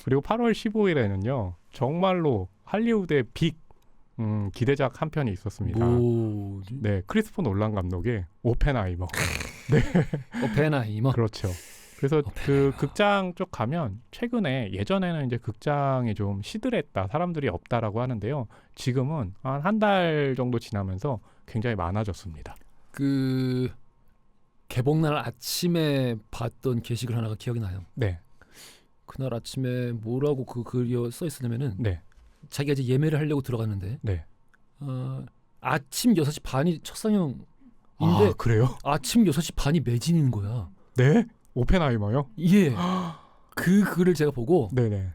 그리고 8월 15일에는요. 정말로 할리우드의 빅 기대작 한 편이 있었습니다. 네, 크리스토퍼 놀란 감독의 오펜하이머. 네. 오펜하이머. 그렇죠. 그래서 그 극장 쪽 가면 최근에 예전에는 이제 극장이 좀 시들했다, 사람들이 없다라고 하는데요. 지금은 한 달 정도 지나면서 굉장히 많아졌습니다. 그 개봉날 아침에 봤던 게시글 하나가 기억이 나요. 네. 그날 아침에 뭐라고 그 글이 써 있었냐면은 네. 자기가 이제 예매를 하려고 들어갔는데 네. 아침 6시 반이 첫 상영인데 그래요? 아침 6시 반이 매진인 거야. 네? 오펜하이머요? 예. 그 글을 제가 보고 네네.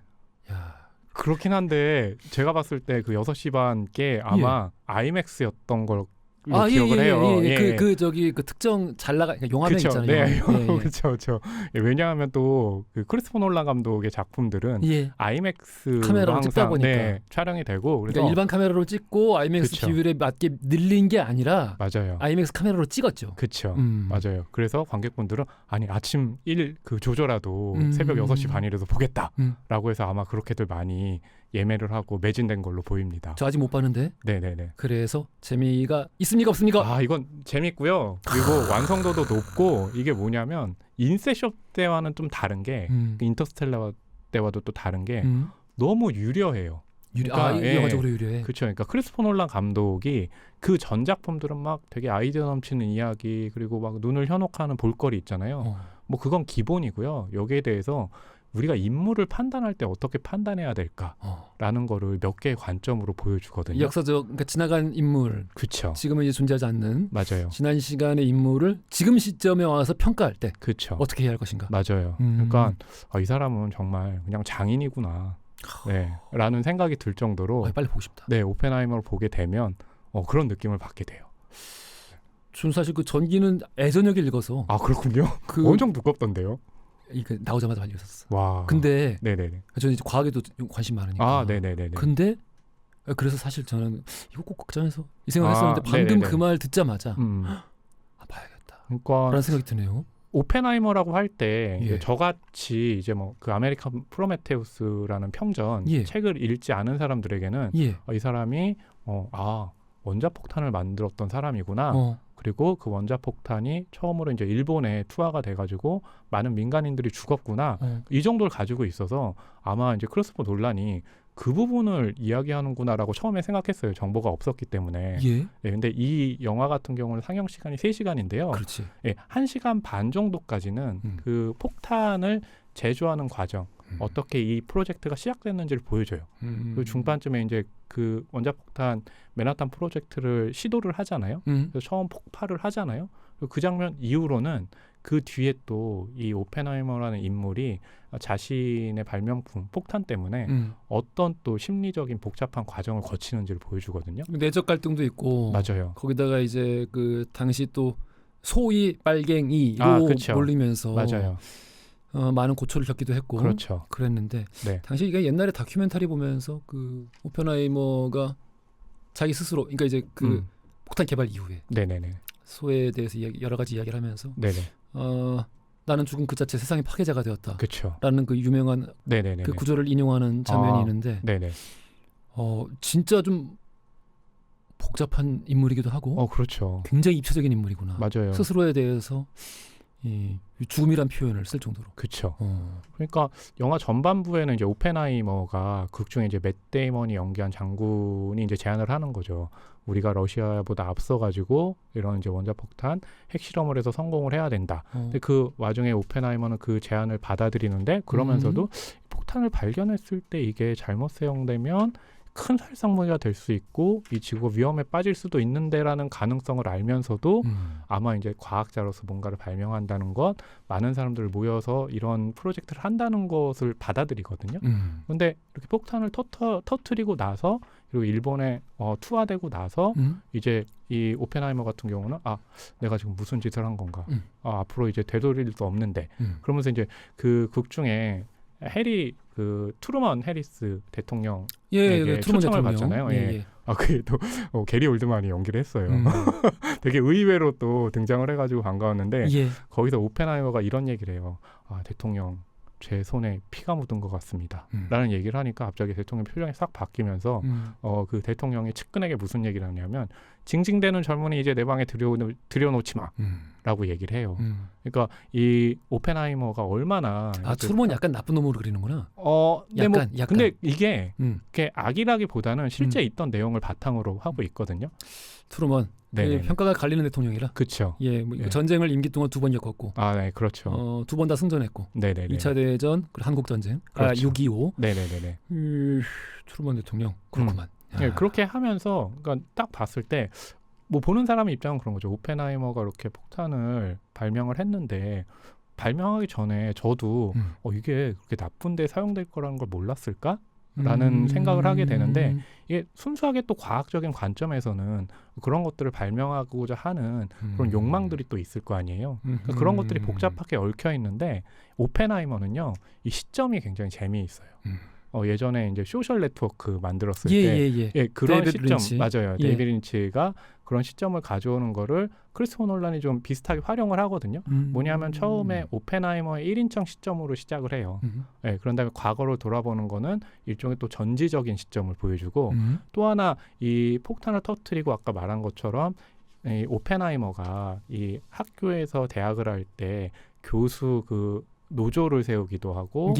야, 그렇긴 한데 제가 봤을 때 그 6시 반께 아마 아이맥스였던 걸 기억을 해요. 예. 그 저기 그 특정 잘 나가 그러니까 용화면 그쵸, 있잖아요. 네. 예. 그렇죠. 왜냐하면 또 그 크리스토퍼 놀란 감독의 작품들은 예. 아이맥스 카메라로 찍다 보니까 촬영이 되고 그래서 그러니까 일반 카메라로 찍고 아이맥스 그쵸. 비율에 맞게 늘린 게 아니라 맞아요. 아이맥스 카메라로 찍었죠. 그렇죠. 맞아요. 그래서 관객분들은 아니 아침 그 조조라도 새벽 6시 반이라도 보겠다라고 해서 아마 그렇게들 많이 예매를 하고 매진된 걸로 보입니다. 저 아직 못 봤는데. 네네네. 그래서 재미가 있습니까 없습니까? 이건 재밌고요. 그리고 완성도도 높고 이게 뭐냐면 인셉션 때와는 좀 다른 게 인터스텔라 때와도 또 다른 게 너무 유려해요. 영화적으로 유려해. 그렇죠. 그러니까 크리스토퍼 놀란 감독이 그 전 작품들은 막 되게 아이디어 넘치는 이야기 그리고 막 눈을 현혹하는 볼거리 있잖아요. 뭐 그건 기본이고요. 여기에 대해서 우리가 인물을 판단할 때 어떻게 판단해야 될까라는 거를 몇 개의 관점으로 보여주거든요. 역사적, 그러니까 지나간 인물, 그렇죠. 지금은 이제 존재하지 않는 맞아요. 지난 시간의 인물을 지금 시점에 와서 평가할 때 그렇죠. 어떻게 해야 할 것인가. 맞아요. 그러니까 이 사람은 정말 그냥 장인이구나. 네, 라는 생각이 들 정도로 빨리 보고 싶다. 네, 오펜하이머를 보게 되면 그런 느낌을 받게 돼요. 저는 사실 그 전기는 애저녁에 읽어서 그렇군요. 엄청 두껍던데요. 이거 나오자마자 빨리 읽었어. 와. 근데 네네네. 저는 이제 과학에도 관심 많으니까. 네네네. 근데 그래서 사실 저는 이거 꼭 극장에서 이 생각을 했었는데 방금 그 말 듣자마자 봐야겠다. 그러니까 그런 생각이 드네요. 오펜하이머라고 할 때 저같이 이제 뭐 그 아메리칸 프로메테우스라는 평전 책을 읽지 않은 사람들에게는 이 사람이 원자폭탄을 만들었던 사람이구나. 그리고 그 원자폭탄이 처음으로 이제 일본에 투하가 돼가지고 많은 민간인들이 죽었구나. 이 정도를 가지고 있어서 아마 이제 크리스토퍼 놀란이 그 부분을 이야기하는구나라고 처음에 생각했어요. 정보가 없었기 때문에. 근데 이 영화 같은 경우는 상영 시간이 3시간인데요. 그렇지. 1시간 반 정도까지는 그 폭탄을 제조하는 과정, 어떻게 이 프로젝트가 시작됐는지를 보여줘요. 그 중반쯤에 이제 그 원자폭탄 맨하탄 프로젝트를 시도를 하잖아요. 그래서 처음 폭발을 하잖아요. 그 장면 이후로는 그 뒤에 또 이 오펜하이머라는 인물이 자신의 발명품 폭탄 때문에 어떤 또 심리적인 복잡한 과정을 거치는지를 보여주거든요. 내적 갈등도 있고 맞아요. 거기다가 이제 그 당시 또 소위 빨갱이로 몰리면서 맞아요. 많은 고초를 겪기도 했고 그렇죠. 그랬는데 당시 이게 옛날에 다큐멘터리 보면서 그 오펜하이머가 자기 스스로 그러니까 이제 그 폭탄 개발 이후에 네네네. 소에 대해서 여러 가지 이야기를 하면서 네네. 나는 죽음 그 자체 세상의 파괴자가 되었다. 그렇죠. 라는 그 유명한 네네네. 그 구절을 인용하는 장면이 있는데 네네. 진짜 좀 복잡한 인물이기도 하고 그렇죠. 굉장히 입체적인 인물이구나. 맞아요. 스스로에 대해서 죽음이란 표현을 쓸 정도로. 그렇죠. 그러니까 영화 전반부에는 이제 오펜하이머가 극중에 이제 맷 데이먼이 연기한 장군이 이제 제안을 하는 거죠. 우리가 러시아보다 앞서가지고 이런 이제 원자폭탄 핵실험을 해서 성공을 해야 된다. 근데 그 와중에 오펜하이머는 그 제안을 받아들이는데 그러면서도 폭탄을 발견했을 때 이게 잘못 사용되면 큰 살상무기가 될 수 있고 이 지구가 위험에 빠질 수도 있는데라는 가능성을 알면서도 아마 이제 과학자로서 뭔가를 발명한다는 것, 많은 사람들 모여서 이런 프로젝트를 한다는 것을 받아들이거든요. 근데 이렇게 폭탄을 터트리고 나서 그리고 일본에 투하되고 나서 이제 이 오펜하이머 같은 경우는 내가 지금 무슨 짓을 한 건가? 앞으로 이제 되돌릴 수 없는데 그러면서 이제 그 극 중에 그 트루먼 해리스 대통령 초청을 받잖아요. 그게 또 게리 올드만이 연기를 했어요. 되게 의외로 또 등장을 해가지고 반가웠는데 거기서 오펜하이머가 이런 얘기를 해요. 대통령 제 손에 피가 묻은 것 같습니다. 음. 라는 얘기를 하니까 갑자기 대통령 표정이 싹 바뀌면서 그 대통령이 측근에게 무슨 얘기를 하냐면 징징대는 젊은이 이제 내 방에 들여놓지 마 라고 얘기를 해요. 그러니까 이 오펜하이머가 얼마나 트루먼 약간 나쁜 놈으로 그리는구나. 네, 뭐 약간. 근데 이게 음. 악이라기보다는 실제 있던 내용을 바탕으로 하고 있거든요. 트루먼 네, 평가가 갈리는 대통령이라. 그렇죠. 예, 뭐 예. 전쟁을 임기 동안 2번 겪었고, 네, 그렇죠. 2번 다 승전했고, 네네네. 2차 대전, 그리고 한국 전쟁, 그렇죠. 6.25. 네네네. 트루먼 대통령 그렇구만. 네, 그렇게 하면서 그러니까 딱 봤을 때 뭐 보는 사람의 입장은 그런 거죠. 오펜하이머가 이렇게 폭탄을 발명을 했는데 발명하기 전에 저도 이게 그렇게 나쁜데 사용될 거라는 걸 몰랐을까? 라는 생각을 하게 되는데 이게 순수하게 또 과학적인 관점에서는 그런 것들을 발명하고자 하는 그런 욕망들이 또 있을 거 아니에요. 그러니까 그런 것들이 복잡하게 얽혀 있는데 오펜하이머는요, 이 시점이 굉장히 재미있어요. 예전에 이제 소셜 네트워크 만들었을 때 그런 데이비드 시점 린치. 맞아요. 데이비드 린치가 그런 시점을 가져오는 거를 크리스토퍼 놀란이 좀 비슷하게 활용을 하거든요. 뭐냐면 처음에 오펜하이머의 1인称 시점으로 시작을 해요. 그런 다음에 과거로 돌아보는 거는 일종의 또 전지적인 시점을 보여주고 또 하나 이 폭탄을 터뜨리고 아까 말한 것처럼 이 오펜하이머가 이 학교에서 대학을 할 때 교수 그 노조를 세우기도 하고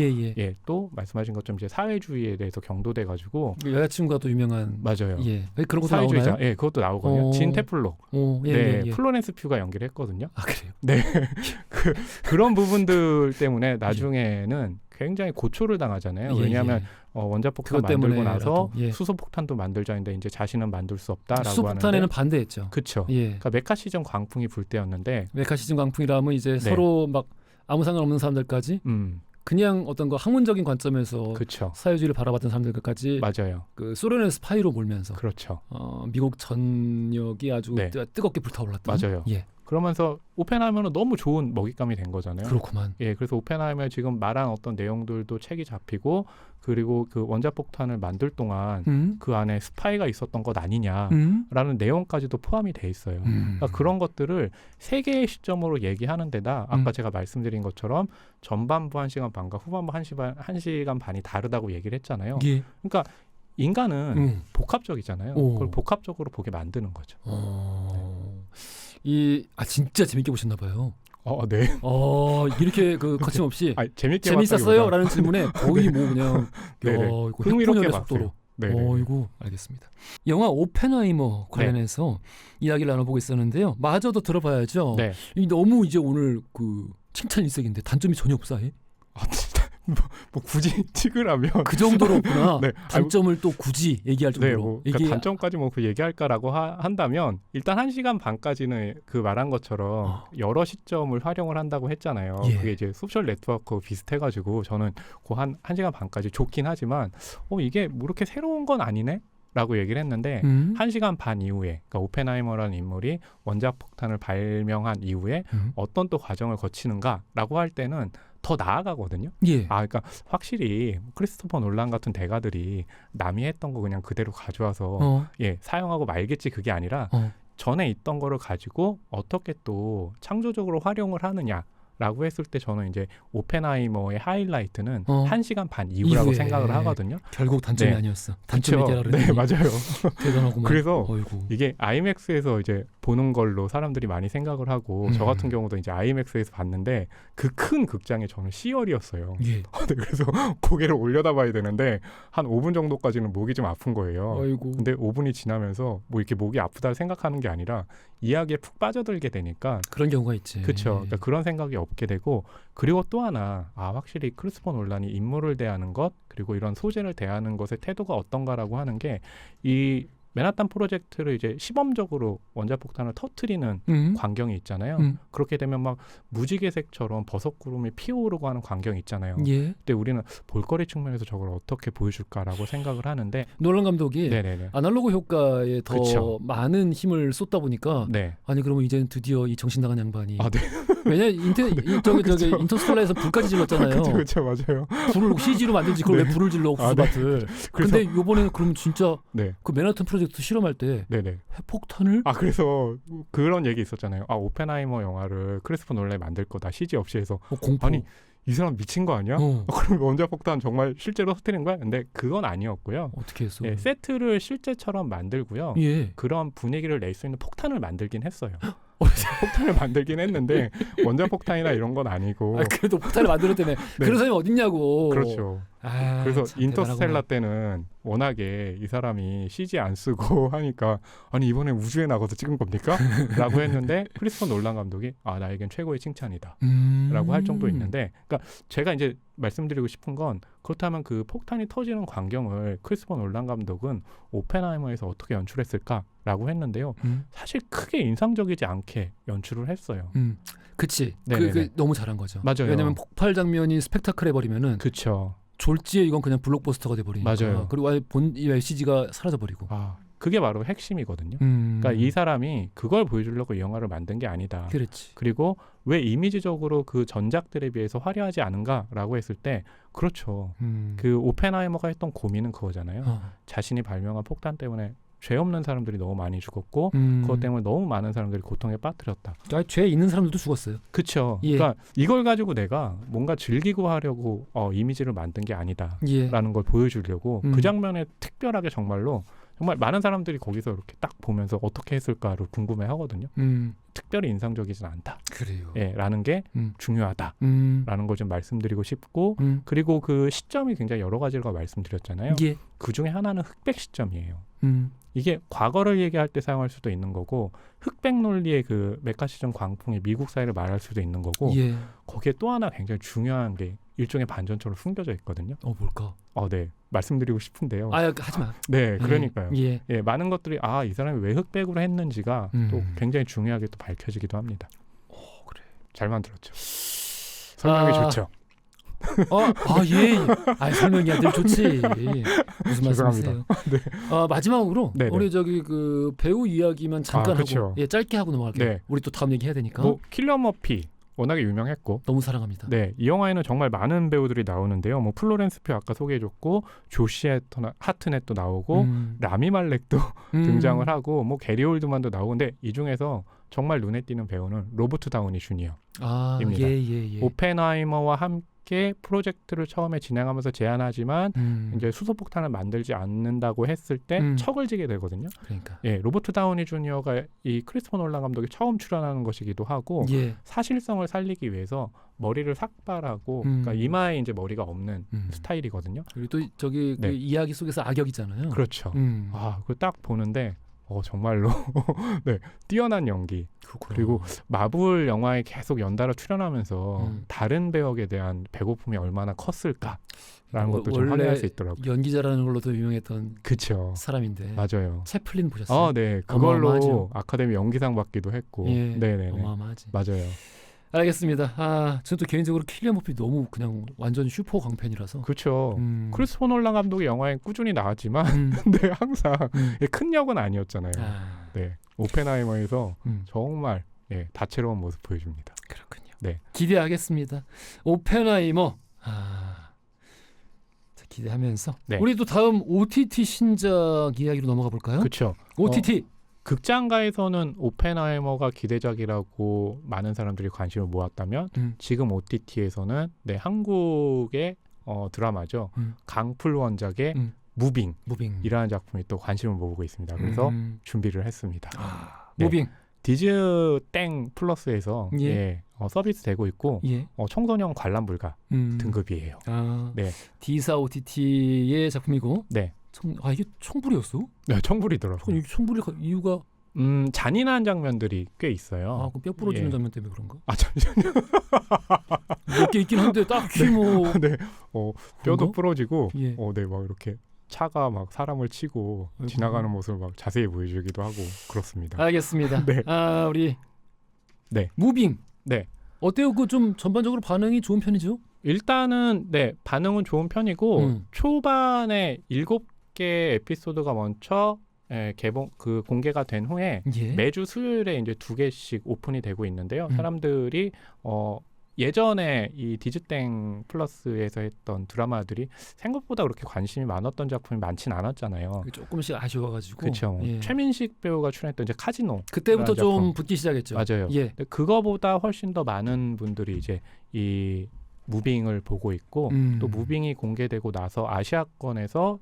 또 말씀하신 것처럼 이제 사회주의에 대해서 경도돼 가지고 여자친구가 또 유명한 맞아요. 그런 것도 사회주의자. 나오나요? 그것도 나오거든요. 진 테플로. 플로렌스 퓨가 연기를 했거든요. 그래요? 네. 그런 부분들 때문에 나중에는 굉장히 고초를 당하잖아요. 왜냐하면 원자폭탄 만들고 나서 수소폭탄도 만들자는데 이제 자신은 만들 수 없다라고 수소폭탄에는 하는데 반대했죠. 그렇죠. 그러니까 메카시즘 광풍이 불 때였는데 메카시즘 광풍이라면 이제 서로 막 아무 상관없는 사람들까지 그냥 어떤 거 학문적인 관점에서 그쵸. 사회주의를 바라봤던 사람들까지 맞아요. 그 소련의 스파이로 몰면서 그렇죠. 미국 전역이 아주 뜨겁게 불타올랐던. 맞아요. 그러면서 오펜하이머는 너무 좋은 먹잇감이 된 거잖아요. 그렇구만. 그래서 오펜하이머 지금 말한 어떤 내용들도 책이 잡히고 그리고 그 원자폭탄을 만들 동안 그 안에 스파이가 있었던 것 아니냐라는 내용까지도 포함이 돼 있어요. 그러니까 그런 것들을 세 개의 시점으로 얘기하는 데다 아까 제가 말씀드린 것처럼 전반부 1시간 반과 후반부 1시간 반이 다르다고 얘기를 했잖아요. 그러니까 인간은 복합적이잖아요. 그걸 복합적으로 보게 만드는 거죠. 진짜 재밌게 보셨나 봐요. 네. 이렇게 거침없이 재밌었어요? 라는 질문에 거의 뭐 그냥 흥미롭게 속도로. 네네. 이거 알겠습니다. 영화 오펜하이머 관련해서 이야기를 나눠보고 있었는데요. 마저도 들어봐야죠. 너무 이제 오늘 칭찬 일색인데 단점이 전혀 없어. 진짜 뭐 굳이 찍으라면 그 정도로구나. 단점을 또 굳이 얘기할 정도로. 그러니까 단점까지 얘기할까라고 한다면 일단 1시간 반까지는 그 말한 것처럼 여러 시점을 활용을 한다고 했잖아요. 그게 이제 소셜 네트워크 비슷해가지고 저는 그 1시간 반까지 좋긴 하지만 이게 뭐 이렇게 새로운 건 아니네? 라고 얘기를 했는데 1시간 반 이후에 그러니까 오펜하이머라는 인물이 원자폭탄을 발명한 이후에 어떤 또 과정을 거치는가라고 할 때는 더 나아가거든요. 그러니까 확실히 크리스토퍼 놀란 같은 대가들이 남이 했던 거 그냥 그대로 가져와서 사용하고 말겠지 그게 아니라 전에 있던 거를 가지고 어떻게 또 창조적으로 활용을 하느냐 라고 했을 때 저는 이제 오펜하이머의 하이라이트는 1시간 반 이후라고 생각을 하거든요. 결국 단점이 아니었어. 단점이 깨달았더니. 네, 맞아요. 대단하구만. 그래서 이게 IMAX에서 이제 보는 걸로 사람들이 많이 생각을 하고 저 같은 경우도 이제 IMAX에서 봤는데 그 큰 극장에 저는 C열이었어요. 그래서 고개를 올려다봐야 되는데 한 5분 정도까지는 목이 좀 아픈 거예요. 근데 5분이 지나면서 뭐 이렇게 목이 아프다 생각하는 게 아니라 이야기에 푹 빠져들게 되니까 그런 경우가 있지. 그렇죠. 그러니까 그런 생각이 없게 되고 그리고 또 하나 확실히 크리스토퍼 놀란이 인물을 대하는 것 그리고 이런 소재를 대하는 것의 태도가 어떤가라고 하는 게 이 맨하탄 프로젝트를 이제 시범적으로 원자폭탄을 터뜨리는 광경이 있잖아요. 그렇게 되면 막 무지개색처럼 버섯구름이 피어오르고 하는 광경이 있잖아요. 근데 우리는 볼거리 측면에서 저걸 어떻게 보여줄까라고 생각을 하는데 놀란 감독이 아날로그 효과에 더 많은 힘을 쏟다 보니까 아니 그러면 이제는 드디어 이 정신 나간 양반이 왜냐면 인터스텔라에서 불까지 질렀잖아요. 그렇죠, 맞아요. 불을 CG로 만들지 그걸 왜 불을 질러 옥수수밭을. 근데 이번에는 그럼 진짜 그 맨하탄 프로젝트 실험할 때 핵폭탄을 그래서 그런 얘기 있었잖아요. 오펜하이머 영화를 크리스토퍼 놀란이 만들 거다 CG 없이 해서 공포. 아니 이 사람 미친 거 아니야? 그럼 원자폭탄 정말 실제로 터뜨린 거야? 근데 그건 아니었고요. 어떻게 했어? 예, 세트를 실제처럼 만들고요. 예. 그런 분위기를 낼 수 있는 폭탄을 만들긴 했어요. 폭탄을 만들긴 했는데 원자폭탄이나 이런 건 아니고. 그래도 폭탄을 만들었다며. 그런 사람이 어딨냐고. 그렇죠. 그래서 인터스텔라 때는 워낙에 이 사람이 CG 안 쓰고 하니까 아니 이번에 우주에 나가서 찍은 겁니까? 라고 했는데 크리스토퍼 놀란 감독이 나에겐 최고의 칭찬이다 라고 할 정도 있는데, 그러니까 제가 이제 말씀드리고 싶은 건, 그렇다면 그 폭탄이 터지는 광경을 크리스토퍼 놀란 감독은 오펜하이머에서 어떻게 연출했을까라고 했는데요. 사실 크게 인상적이지 않게 연출을 했어요. 그치. 그게 너무 잘한 거죠. 맞아요. 왜냐면 폭발 장면이 스펙타클해버리면은 그쵸. 졸지에 이건 그냥 블록버스터가 돼버리니까. 맞아요. 그리고 아예 이 메시지가 사라져버리고. 그게 바로 핵심이거든요. 그러니까 이 사람이 그걸 보여주려고 이 영화를 만든 게 아니다. 그렇지. 그리고 왜 이미지적으로 그 전작들에 비해서 화려하지 않은가라고 했을 때, 그렇죠. 그 오펜하이머가 했던 고민은 그거잖아요. 자신이 발명한 폭탄 때문에 죄 없는 사람들이 너무 많이 죽었고 그것 때문에 너무 많은 사람들이 고통에 빠뜨렸다. 죄 있는 사람들도 죽었어요. 그렇죠. 예. 그러니까 이걸 가지고 내가 뭔가 즐기고 하려고 이미지를 만든 게 아니다라는 걸 보여주려고 그 장면에 특별하게 정말 많은 사람들이 거기서 이렇게 딱 보면서 어떻게 했을까를 궁금해하거든요. 특별히 인상적이진 않다. 그래요. 예, 라는 게 중요하다라는 걸 좀 말씀드리고 싶고, 그리고 그 시점이 굉장히 여러 가지를 말씀드렸잖아요. 예. 그 중에 하나는 흑백 시점이에요. 이게 과거를 얘기할 때 사용할 수도 있는 거고, 흑백 논리의 그 메카시즘 광풍의 미국 사회를 말할 수도 있는 거고, 예. 거기에 또 하나 굉장히 중요한 게 일종의 반전처럼 숨겨져 있거든요. 뭘까? 네. 말씀드리고 싶은데요. 하지 마. 네, 그러니까요. 예. 많은 것들이 이 사람이 왜 흑백으로 했는지가 또 굉장히 중요하게 또 밝혀지기도 합니다. 그래. 잘 만들었죠. 설명이 좋죠. 예. 설명이 늘 좋지. 무슨 말씀이세요? 네. 마지막으로 우리 그 배우 이야기만 잠깐 하고 짧게 하고 넘어갈게요. 네. 우리 또 다음 얘기 해야 되니까. 킬리언 머피 워낙에 유명했고 너무 사랑합니다. 네, 이 영화에는 정말 많은 배우들이 나오는데요. 플로렌스 퓨 아까 소개해줬고, 조시 하트넷도 나오고, 라미 말렉도 등장을 하고, 게리 올드만도 나오고, 근데 이 중에서 정말 눈에 띄는 배우는 로버트 다우니 주니어입니다. 예. 오펜하이머와 함께 프로젝트를 처음에 진행하면서 제안하지만 이제 수소폭탄을 만들지 않는다고 했을 때 척을 지게 되거든요. 그러니까. 로버트 다우니 주니어가 이 크리스토퍼 놀란 감독이 처음 출연하는 것이기도 하고, 사실성을 살리기 위해서 머리를 삭발하고, 그러니까 이마에 이제 머리가 없는 스타일이거든요. 그리고 또 저기 그 이야기 속에서 악역이잖아요. 그렇죠. 그걸 딱 보는데 정말로 뛰어난 연기. 그렇구나. 그리고 마블 영화에 계속 연달아 출연하면서 다른 배역에 대한 배고픔이 얼마나 컸을까라는 것도 좀 확인할 수 있더라고요. 연기자라는 걸로도 유명했던 사람인데. 맞아요. 채플린 보셨어요? 네. 그걸로 어마어마하죠. 아카데미 연기상 받기도 했고. 네네네. 어마어마하지. 맞아요. 알겠습니다. 저는 또 개인적으로 킬리언 머피 너무 그냥 완전 슈퍼 광팬이라서. 그렇죠. 크리스토퍼 놀란 감독의 영화에 꾸준히 나왔지만 근데 항상 큰 역은 아니었잖아요. 네. 오펜하이머에서 정말 다채로운 모습 보여줍니다. 그렇군요. 네. 기대하겠습니다. 오펜하이머. 자, 기대하면서 우리 또 다음 OTT 신작 이야기로 넘어가 볼까요? 그렇죠. OTT. 극장가에서는 오펜하이머가 기대작이라고 많은 사람들이 관심을 모았다면 지금 OTT에서는 한국의 드라마죠. 강풀 원작의 무빙이라는 작품이 또 관심을 모으고 있습니다. 그래서 준비를 했습니다. 무빙. 디즈 땡 플러스에서 서비스 되고 있고 청소년 관람 불가 등급이에요. 네. 디사 OTT의 작품이고. 네. 이게 청불이었어? 네, 청불이더라고요. 이게 청불이 이유가? 잔인한 장면들이 꽤 있어요. 그럼 뼈 부러지는 장면 때문에 그런가? 잠시만요. 몇 개 있긴 한데 딱히 뭐. 네. 뼈도 부러지고, 막 이렇게 차가 막 사람을 치고 지나가는 모습을 막 자세히 보여주기도 하고 그렇습니다. 알겠습니다. 네. 우리 무빙. 네. 어때요? 그 좀 전반적으로 반응이 좋은 편이죠? 일단은 반응은 좋은 편이고 초반에 7개 에피소드가 먼저 공개가 된 후에 매주 수요일에 이제 2개씩 오픈이 되고 있는데요. 사람들이 예전에 이 디즈땡 플러스에서 했던 드라마들이 생각보다 그렇게 관심이 많았던 작품이 많진 않았잖아요. 조금씩 아쉬워가지고. 그렇죠. 최민식 배우가 출연했던 이제 카지노. 그때부터 좀 붙기 시작했죠. 맞아요. 그거보다 훨씬 더 많은 분들이 이제 이 무빙을 보고 있고 또 무빙이 공개되고 나서 아시아권에서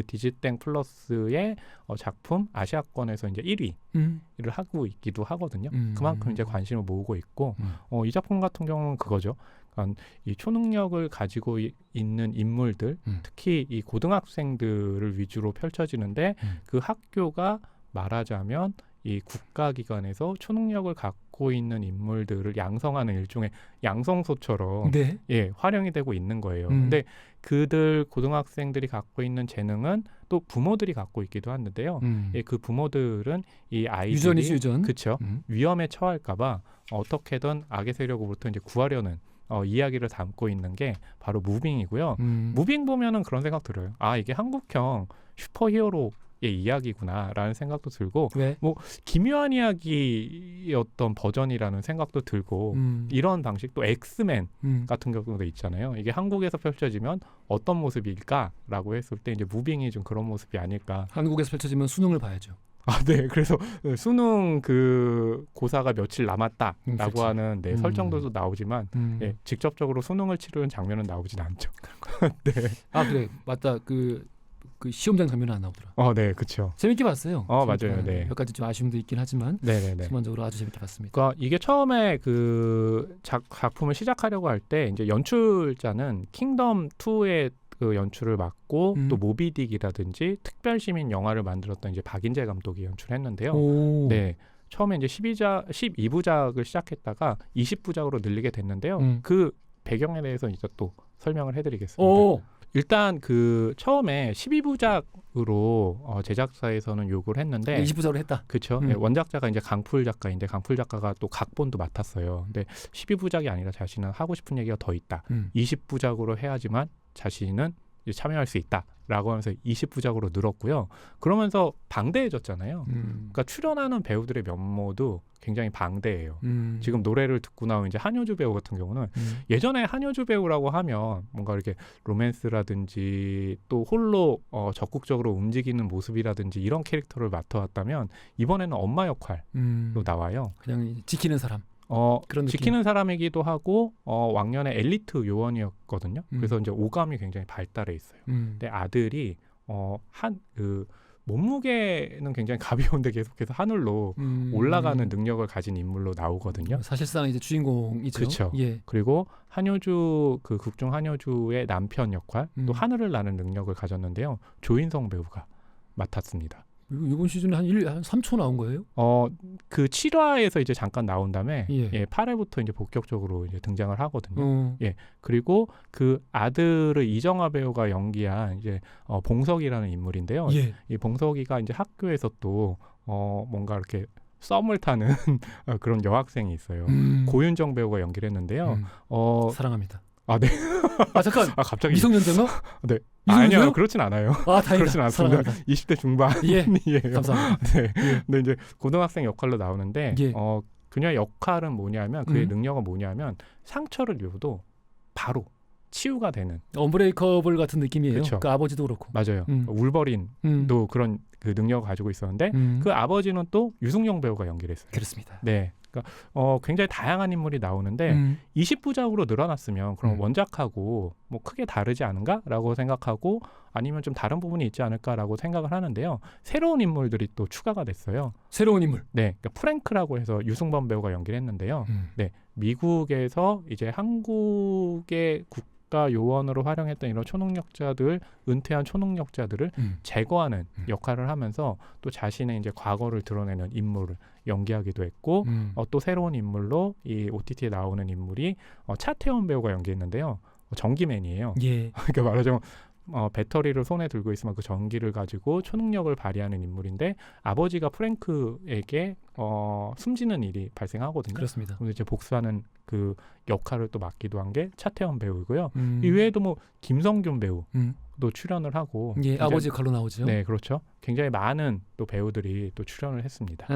디지땡 플러스의 작품 아시아권에서 이제 1위를 하고 있기도 하거든요. 그만큼 이제 관심을 모으고 있고 이 작품 같은 경우는 그거죠. 그러니까 이 초능력을 가지고 있는 인물들, 특히 이 고등학생들을 위주로 펼쳐지는데 그 학교가 말하자면 이 국가기관에서 초능력을 갖고 있는 인물들을 양성하는 일종의 양성소처럼 네. 예, 활용이 되고 있는 거예요. 근데 그들 고등학생들이 갖고 있는 재능은 또 부모들이 갖고 있기도 하는데요. 예, 그 부모들은 이 아이들이 유전이죠, 유전. 그렇죠. 위험에 처할까봐 어떻게든 악의 세력으로부터 이제 구하려는 이야기를 담고 있는 게 바로 무빙이고요. 무빙 보면은 그런 생각 들어요. 아, 이게 한국형 슈퍼히어로 이야기구나라는 생각도 들고 왜? 뭐 기묘한 이야기였던 버전이라는 생각도 들고 이런 방식도 엑스맨 같은 경우도 있잖아요. 이게 한국에서 펼쳐지면 어떤 모습일까라고 했을 때 이제 무빙이 좀 그런 모습이 아닐까. 한국에서 펼쳐지면 수능을 봐야죠. 아, 네. 그래서 수능 그 고사가 며칠 남았다라고 그렇지. 하는 네, 설정도 나오지만 예, 직접적으로 수능을 치르는 장면은 나오진 않죠. 네. 아, 그래. 맞다. 그 시험장 장면은 안 나오더라. 네, 그렇죠. 재밌게 봤어요. 맞아요. 네. 몇 가지 좀 아쉬움도 있긴 하지만 네네네. 전반적으로 아주 재밌게 봤습니다. 그러니까 이게 처음에 그 작품을 시작하려고 할 때 이제 연출자는 킹덤 2의 그 연출을 맡고 또 모비딕이라든지 특별시민 영화를 만들었던 이제 박인재 감독이 연출했는데요. 네. 처음에 이제 12부작을 시작했다가 20부작으로 늘리게 됐는데요. 그 배경에 대해서 이제 또 설명을 해드리겠습니다. 일단 그 처음에 12부작으로 제작사에서는 요구를 했는데 20부작으로 했다. 그렇죠. 네, 원작자가 이제 강풀 작가인데 강풀 작가가 또 각본도 맡았어요. 근데 12부작이 아니라 자신은 하고 싶은 얘기가 더 있다. 20부작으로 해야지만 자신은 참여할 수 있다라고 하면서 20부작으로 늘었고요. 그러면서 방대해졌잖아요. 그러니까 출연하는 배우들의 면모도 굉장히 방대해요. 지금 노래를 듣고 나온 이제 한효주 배우 같은 경우는 예전에 한효주 배우라고 하면 뭔가 이렇게 로맨스라든지 또 홀로 적극적으로 움직이는 모습이라든지 이런 캐릭터를 맡아왔다면 이번에는 엄마 역할로 나와요. 그냥 지키는 사람. 그런 지키는 사람이기도 하고 왕년에 엘리트 요원이었거든요. 그래서 이제 오감이 굉장히 발달해 있어요. 근데 아들이 몸무게는 굉장히 가벼운데 계속해서 하늘로 올라가는 능력을 가진 인물로 나오거든요. 사실상 이제 주인공이죠. 그렇죠. 예. 그리고 한효주 그 극중 한효주의 남편 역할 또 하늘을 나는 능력을 가졌는데요. 조인성 배우가 맡았습니다. 이번 시즌에 한 3초 나온 거예요? 그 7화에서 이제 잠깐 나온 다음에 8회부터 이제 본격적으로 이제 등장을 하거든요. 예. 그리고 그 아들을 이정아 배우가 연기한 이제 봉석이라는 인물인데요. 이 봉석이가 이제 학교에서 또 뭔가 이렇게 썸을 타는 그런 여학생이 있어요. 고윤정 배우가 연기를 했는데요. 사랑합니다. 아, 네. 잠깐. 갑자기 미성년자인가? 네. 아니요, 그렇진 않아요. 다행이다. 그렇진 않습니다. 사랑합니다. 20대 중반이에요. 감사합니다. 네. 근데 이제 고등학생 역할로 나오는데 그녀의 역할은 뭐냐면 그의 능력은 뭐냐면 상처를 입어도 바로 치유가 되는. 언브레이커블 같은 느낌이에요. 그쵸. 그 아버지도 그렇고. 맞아요. 울버린도 그런 그 능력을 가지고 있었는데 그 아버지는 또 유승용 배우가 연기를 했어요. 그렇습니다. 네. 그러니까 굉장히 다양한 인물이 나오는데 20부작으로 늘어났으면 그럼 원작하고 뭐 크게 다르지 않은가라고 생각하고 아니면 좀 다른 부분이 있지 않을까라고 생각을 하는데요. 새로운 인물들이 또 추가가 됐어요. 새로운 인물. 네, 그러니까 프랭크라고 해서 유승범 배우가 연기를 했는데요. 네, 미국에서 이제 한국의 국가 요원으로 활용했던 이런 초능력자들, 은퇴한 초능력자들을 제거하는 역할을 하면서 또 자신의 이제 과거를 드러내는 인물을 연기하기도 했고 또 새로운 인물로 이 OTT에 나오는 인물이 차태원 배우가 연기했는데요. 전기맨이에요. 그러니까 말하자면 배터리를 손에 들고 있으면 그 전기를 가지고 초능력을 발휘하는 인물인데 아버지가 프랭크에게 숨지는 일이 발생하거든요. 그렇습니다. 그래서 이제 복수하는 그 역할을 또 맡기도 한 게 차태원 배우고요. 이외에도 뭐 김성균 배우도 출연을 하고 아버지 역할로 나오죠. 네, 그렇죠. 굉장히 많은 또 배우들이 또 출연을 했습니다.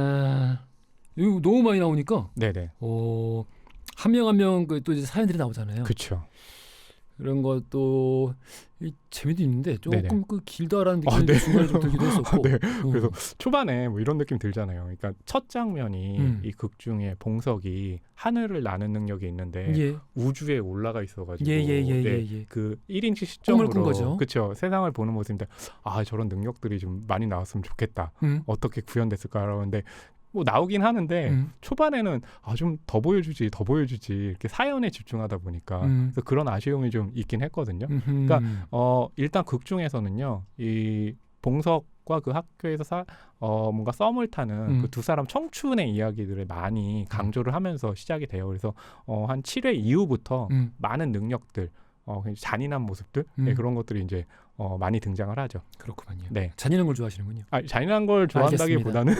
이거 너무 많이 나오니까 네네. 한 명 한 명 또 이제 사연들이 나오잖아요. 그렇죠. 이런 것도 재미도 있는데 조금 그 길다라는 느낌이 중간에 좀 들기도 했었고. 네. 그래서 초반에 뭐 이런 느낌 들잖아요. 그러니까 첫 장면이 이 극 중에 봉석이 하늘을 나는 능력이 있는데 우주에 올라가 있어가지고 그 1인칭 시점으로 그렇죠. 세상을 보는 모습인데 저런 능력들이 좀 많이 나왔으면 좋겠다. 어떻게 구현됐을까 그러는데 뭐 나오긴 하는데 초반에는 좀 더 보여주지 이렇게 사연에 집중하다 보니까 그래서 그런 아쉬움이 좀 있긴 했거든요. 그러니까 일단 극 중에서는요 이 봉석과 그 학교에서 뭔가 썸을 타는 그 두 사람 청춘의 이야기들을 많이 강조를 하면서 시작이 돼요. 그래서 한 7회 이후부터 많은 능력들 잔인한 모습들 그런 것들이 이제 많이 등장을 하죠. 그렇군요. 네. 잔인한 걸 좋아하시는군요. 잔인한 걸 좋아한다기보다는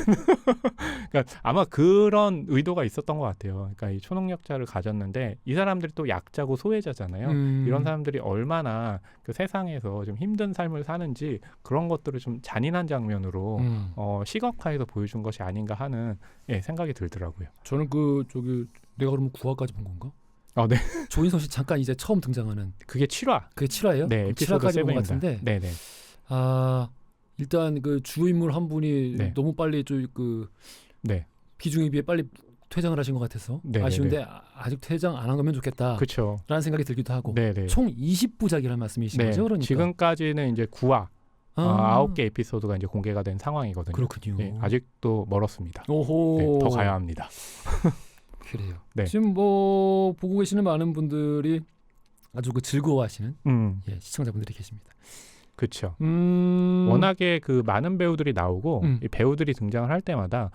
그러니까 아마 그런 의도가 있었던 것 같아요. 그러니까 이 초능력자를 가졌는데 이 사람들이 또 약자고 소외자잖아요. 이런 사람들이 얼마나 그 세상에서 좀 힘든 삶을 사는지 그런 것들을 좀 잔인한 장면으로 시각화해서 보여준 것이 아닌가 하는 생각이 들더라고요. 저는 내가 그러면 9화까지 본 건가? 네. 조인성 씨 잠깐 이제 처음 등장하는 그게 7화. 그게 7화예요? 네, 7화까지 본 것 같은데. 네네. 일단 그 주요 인물 한 분이 너무 빨리 비중에 비해 빨리 퇴장을 하신 것 같아서 아쉬운데 아직 퇴장 안 한 거면 좋겠다. 그렇죠. 라는 생각이 들기도 하고. 네네. 총 20부작이라는 말씀이신 거죠, 그러니까. 지금까지는 이제 9화. 9개 에피소드가 이제 공개가 된 상황이거든요. 그렇군요. 네, 아직도 멀었습니다. 오호. 더 가야 합니다. 그래요. 지금 뭐 보고 계시는 많은 분들이 아주 즐거워하시는 시청자분들이 계십니다. 그렇죠. 워낙에 그 많은 배우들이 나오고 이 배우들이 등장을 할 때마다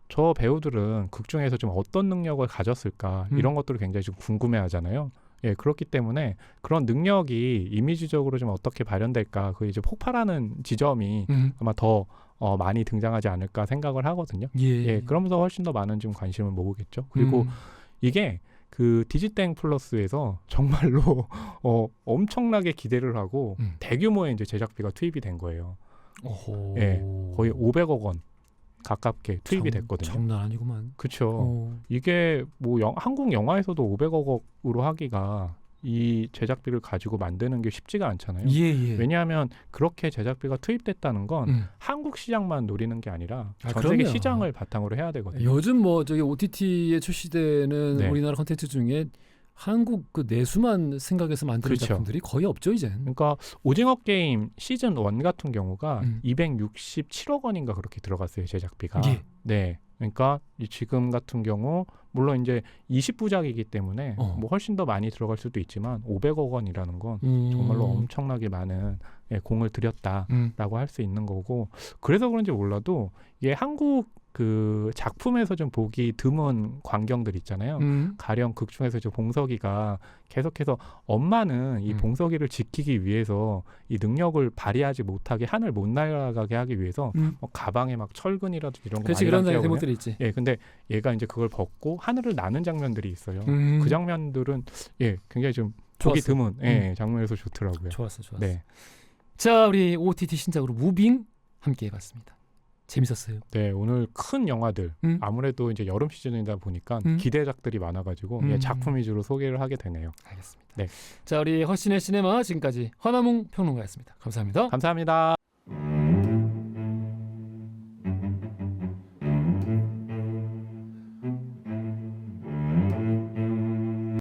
저 배우들은 극 중에서 좀 어떤 능력을 가졌을까 이런 것들을 굉장히 좀 궁금해하잖아요. 그렇기 때문에 그런 능력이 이미지적으로 좀 어떻게 발현될까 그 이제 폭발하는 지점이 아마 더 많이 등장하지 않을까 생각을 하거든요. 그러면서 훨씬 더 많은 좀 관심을 모으겠죠. 그리고 이게 그 디지땡 플러스에서 정말로 엄청나게 기대를 하고 대규모의 이제 제작비가 투입이 된 거예요. 거의 500억 원 가깝게 투입이 됐거든요. 장난 아니구만. 그렇죠. 이게 뭐 한국 영화에서도 500억으로 하기가 이 제작비를 가지고 만드는 게 쉽지가 않잖아요. 왜냐하면 그렇게 제작비가 투입됐다는 건 한국 시장만 노리는 게 아니라 전 세계 그럼요. 시장을 바탕으로 해야 되거든요. 요즘 뭐 OTT에 출시되는 우리나라 콘텐츠 중에 한국 그 내수만 생각해서 만드는 작품들이 거의 없죠 이제. 그러니까 오징어 게임 시즌 1 같은 경우가 267억 원인가 그렇게 들어갔어요 제작비가. 네. 그러니까 지금 같은 경우 물론 이제 20부작이기 때문에 뭐 훨씬 더 많이 들어갈 수도 있지만 500억 원이라는 건 정말로 엄청나게 많은 공을 들였다라고 할 수 있는 거고 그래서 그런지 몰라도 이게 한국 그 작품에서 좀 보기 드문 광경들 있잖아요. 가령 극 중에서 이제 봉석이가 계속해서 엄마는 이 봉석이를 지키기 위해서 이 능력을 발휘하지 못하게 하늘 못 날아가게 하기 위해서 뭐 가방에 막 철근이라든지 이런 거 많이 그런 대목들이 있지. 근데 얘가 이제 그걸 벗고 하늘을 나는 장면들이 있어요. 그 장면들은 굉장히 좀 보기 드문 장면에서 좋더라고요. 좋았어. 네. 자, 우리 OTT 신작으로 무빙 함께 해봤습니다. 재밌었어요. 네, 오늘 큰 영화들 아무래도 이제 여름 시즌이다 보니까 기대작들이 많아가지고 작품 위주로 소개를 하게 되네요. 알겠습니다. 네. 자, 우리 허신의 시네마 지금까지 허나몽 평론가였습니다. 감사합니다. 감사합니다.